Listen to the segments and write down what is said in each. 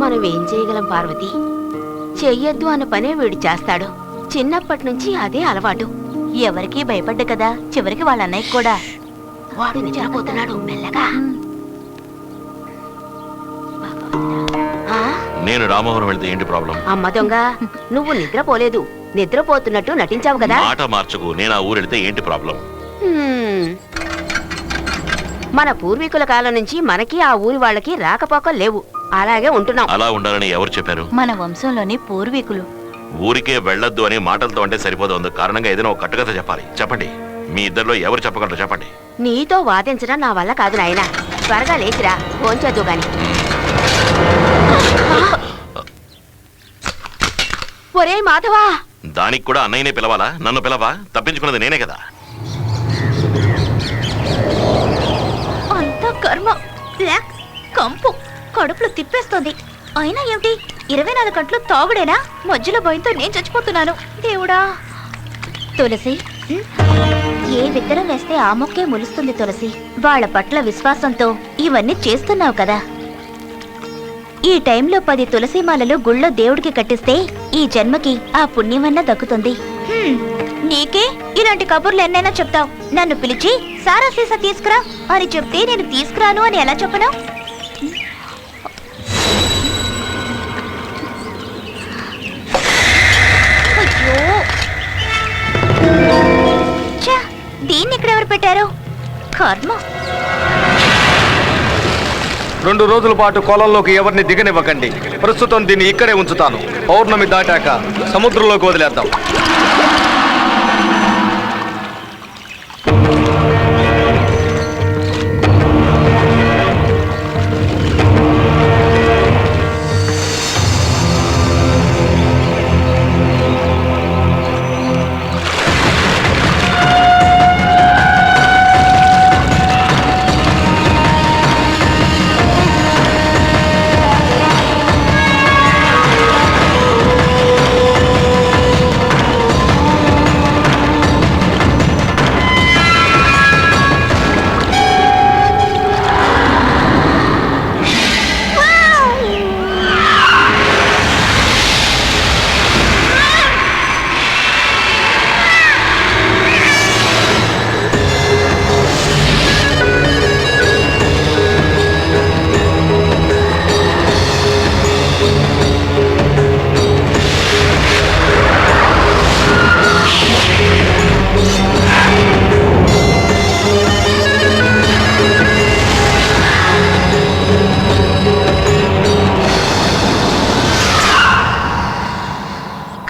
మనం ఏం చేయగలం పార్వతి? చెయ్యొద్దు అన్న పనే వీడు చేస్తాడు. చిన్నప్పటి నుంచి అదే అలవాటు. ఎవరికీ భయపడ్డ కదా, చివరికి వాళ్ళ అన్నయ్య కూడా. వాడు నిద్రపోతున్నాడు, మెల్లగా. నేను రామవరం వెళ్తే ఏంటి ప్రాబ్లం? అమ్మ దొంగ, నువ్వు నిద్రపోలేదు, నిద్రపోతున్నట్టు నటించావు కదా. మాట మార్చకు. నేను ఆ ఊరు వెళ్తే ఏంటి ప్రాబ్లం? మన పూర్వీకుల కాలం నుంచి మనకి ఆ ఊరి వాళ్ళకి రాకపోకలు లేవు. అలాగే ఉంటున్నాం. అలా ఉండాలని ఎవరు చెప్పారు? మన వంశంలోని పూర్వీకులు. ఊరికే వెళ్ళొద్దు అని మాటలతో అంటే సరిపోదు. అందుకు కారణంగా ఏదైనా ఒక కట్టుకథ చెప్పాలి. చెప్పండి, మీ ఇద్దరిలో ఎవరు చెప్పగలరు చెప్పండి. నీతో వాదించడం నా వల్ల కాదు నాయనా. త్వరగా లేచిరా, భోంచొద్దు గాని. ఒరే మాధవా! దానికి కూడా అన్నయ్యనే పిలవాలా? నన్ను పిలవా? తప్పించుకున్నది నేనే కదా. అంత కర్మ, కంపు కడుపులో తిప్పేస్తోంది. అయినా ఏమిటి 24 గంటలు తాగుడేనా? మధ్యలో భయంతో నేను చచ్చిపోతున్నాను. దేవుడా! తులసి, ఏ విత్తనం వేస్తే ఆ మొక్కే మొలుస్తుంది తులసి. వాళ్ళ పట్ల విశ్వాసంతో ఇవన్నీ చేస్తున్నావు కదా. ఈ టైంలో 10 తులసిమాలలు గుళ్ళో దేవుడికి కట్టిస్తే ఈ జన్మకి ఆ పుణ్యమన్నా దక్కుతుంది. నీకే ఇలాంటి కబుర్లు ఎన్నైనా చెప్తావు. నన్ను పిలిచి సారా సీసా తీసుకురా అని చెప్తే నేను తీసుకురాను అని ఎలా చెప్పను? దీన్ని ఇక్కడ ఎవరు పెట్టారు? కర్మ. 2 రోజుల పాటు కొలంలోకి ఎవరిని దిగనివ్వకండి. ప్రస్తుతం దీన్ని ఇక్కడే ఉంచుతాను. పౌర్ణమి దాటాక సముద్రంలోకి వదిలేద్దాం.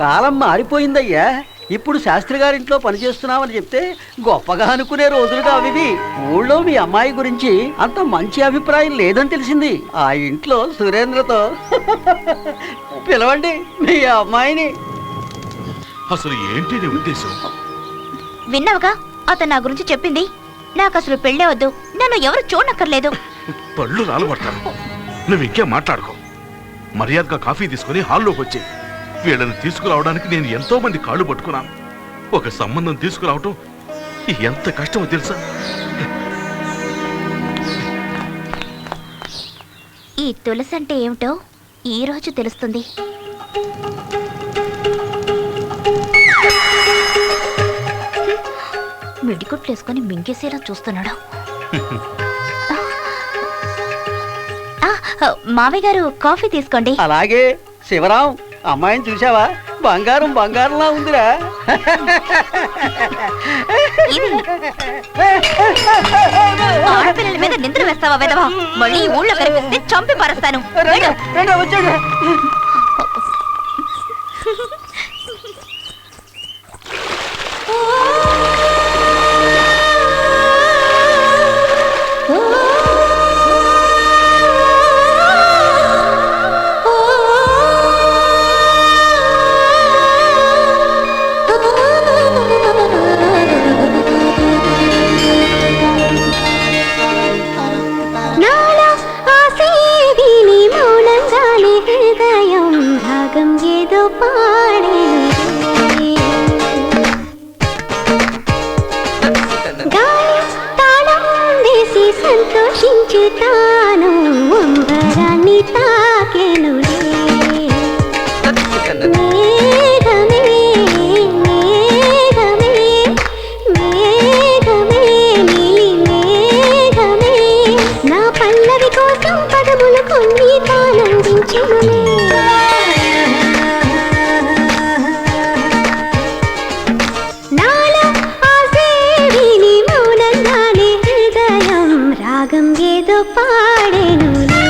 కాలం మారిపోయిందయ్యా. ఇప్పుడు శాస్త్రి గారింట్లో పనిచేస్తున్నామని చెప్తే గొప్పగా అనుకునే రోజులుగా అవి. ఊళ్ళో మీ అమ్మాయి గురించి అంత మంచి అభిప్రాయం లేదని తెలిసింది. ఆ ఇంట్లో సురేంద్రతో పిలవండి మీ అమ్మాయిని. అసలు ఏంటి నీ ఉద్దేశం? విన్నావుగా, అతను నా గురించి చెప్పింది. నాకు అసలు పెళ్ళే వద్దు, నన్ను ఎవరు చూడనక్కర్లేదు. పళ్ళు రాలబడతాను. నువ్వు ఇంకే మాట్లాడుకో. మర్యాదగా కాఫీ తీసుకుని హాల్లోకి వచ్చి. వీళ్ళని తీసుకురావడానికి నేను ఎంతో మంది కాళ్ళు పట్టుకున్నాను. ఒక సంబంధం తీసుకురావటం ఎంత కష్టమో తెలుసా? ఈ తులసి అంటే ఏమిటో ఈ రోజు తెలుస్తుంది. మిడిగుట్లు వేసుకొని మింగేసేలా చూస్తున్నాడు. మావయ్య గారు, కాఫీ తీసుకోండి. అలాగే. శివరాం, అమ్మాయిని చూసావా? బంగారం బంగారంలా ఉందిరా. ఆడపిల్లల మీద నిద్ర వేస్తావా వెదవా? మళ్ళీ ఊళ్ళో కనిపిస్తే చంపి పారేస్తాను. వచ్చాడు. పాడెనులే.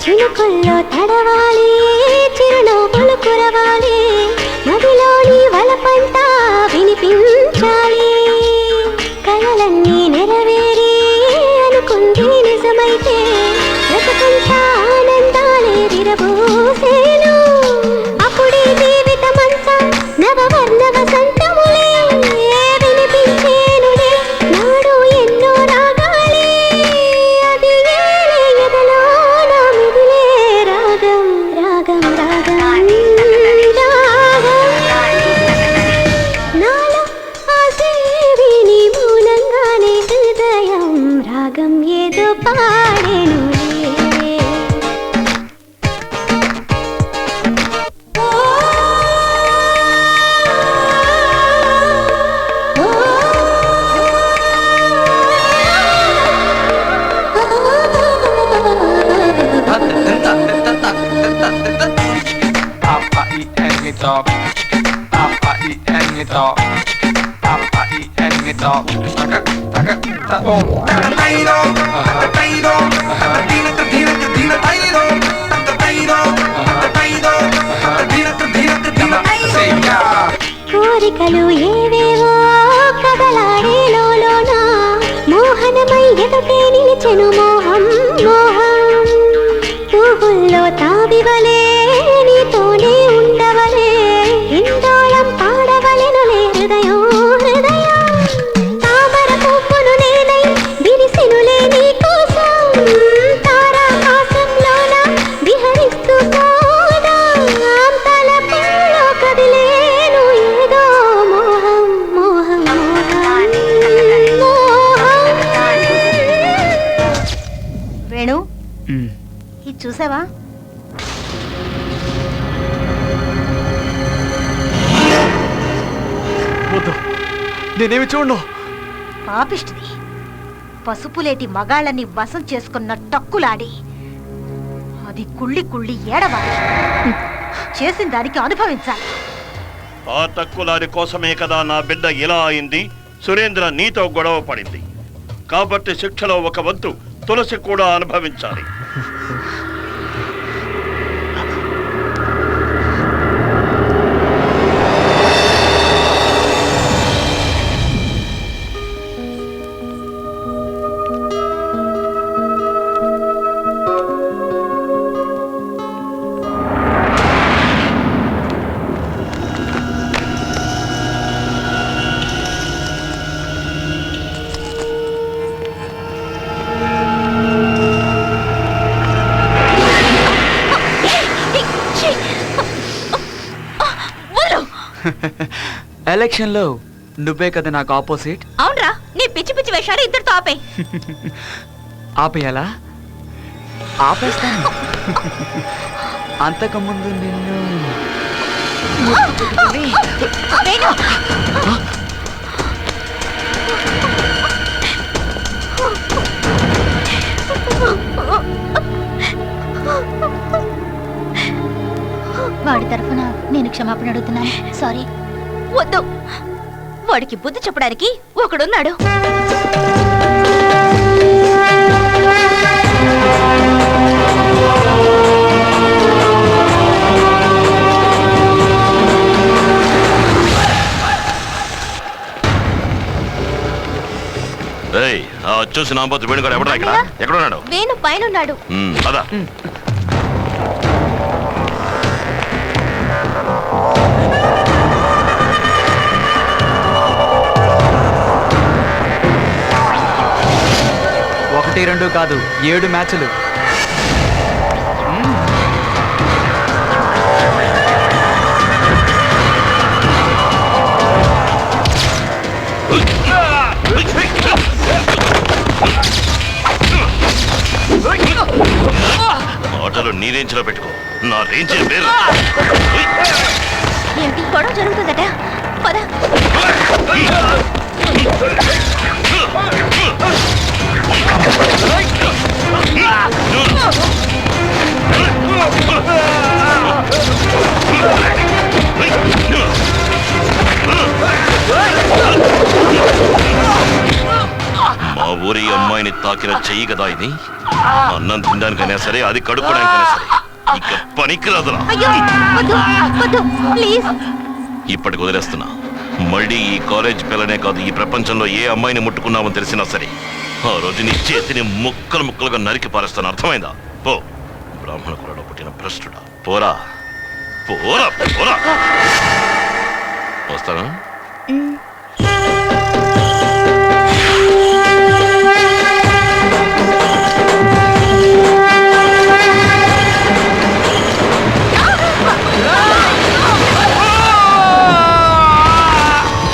చినుకుల్లో తడవాలి, చిరునవ్వులు కురవాలి, నదిలోని వలపంట వినిపించాలి. కలలన్నీ నెరవేరి అనుకుంది నిజమైతే బ్రతుకంతా ఆనందాలే విరబోసేను. అప్పుడే జీవితమంతా నవవర్ణ వసంతములే వినిపించేనులే. నాడు ఎన్నో రాగాలే, అది ఏలే ఎదలో నా మిదిలే రాగం రాగం రాగం రాగం. నాలో ఆసేవిని మూలంగానే హృదయం రాగం ఏదో పాడెనులే. కోరికలు ఏవేవో కదలాడే లోలోన మోహనమై ఎదుటే నిలిచెను మోహం మోహం. పువ్వుల్లో తావివలే నీతోనే ఉండవలే, ఇందోళం పాడవలెనులే హృదయం హృదయం. తామర పువ్వును నేనై విరిసెనులే నీకోసం, తారాకాశంలోన విహరిస్తూ పోదాం. తలపుల్లో కదిలేను ఏదో మోహం మోహం మోహం మోహం. వేణు, ఇది చూసావా? వద్దు, నేనేమి చూడను. పాపిష్టిది. పసుపులేటి మగాళ్ళని వశం చేసుకున్న టక్కులాడి అది కుళ్ళి కుళ్ళి ఏడవాలి. చేసిన దానికి అనుభవించాలి. ఆ తక్కులారి కోసమే కదా నా బిడ్డ ఇలా అయింది. సురేంద్ర నీతో గొడవ పడింది కాబట్టి శిక్షలో ఒక వంతు తులసి కూడా అనుభవించాలి. ఎలక్షన్లో నువ్వే కదా నాకు ఆపోజిట్. అవునరా, నీ పిచ్చి పిచ్చి వేషాలు ఇద్దరితో ఆపే. ఆపేయాలా? ఆపేస్తాను. అంతకుముందు నిన్ను వేణు, వాడి తరఫున నేను క్షమాపణ అడుగుతున్నాను. సారీ. వద్దు, వాడికి బుద్ధి చెప్పడానికి ఒకడున్నాడు. చూసి నా పోతు వేణుగాడు ఎవడా ఇక్కడ? ఎక్కడున్నాడు? వేణు పైన ఉన్నాడు. పద. ఒకటి రెండు కాదు 7 మ్యాచ్లు. మొదలు నీ రేంజ్లో పెట్టుకో, నా రేంజ్ వేరు. ఏంటి గొడవ జరుగుతుందట? పద. మా ఊరి అమ్మాయిని తాకిన చెయ్యి కదా ఇది. అన్నం తినడానికైనా సరే, అది కడుక్కోడానికైనా సరే ఇక పనికిరాదురా. అయ్యో వద్దు వద్దు ప్లీజ్. ఇప్పటికి వదిలేస్తున్నా. మళ్ళీ ఈ కాలేజ్ పిల్లనే కాదు, ఈ ప్రపంచంలో ఏ అమ్మాయిని ముట్టుకున్నామని తెలిసినా సరే ఆ రోజు నీ చేతిని ముక్కలు ముక్కలుగా నరికి పారేస్తాను. అర్థమైందా? పో. బ్రాహ్మణ కులంలో పుట్టిన భ్రష్టుడా. పోరా పోరా పోరా. వస్తానా?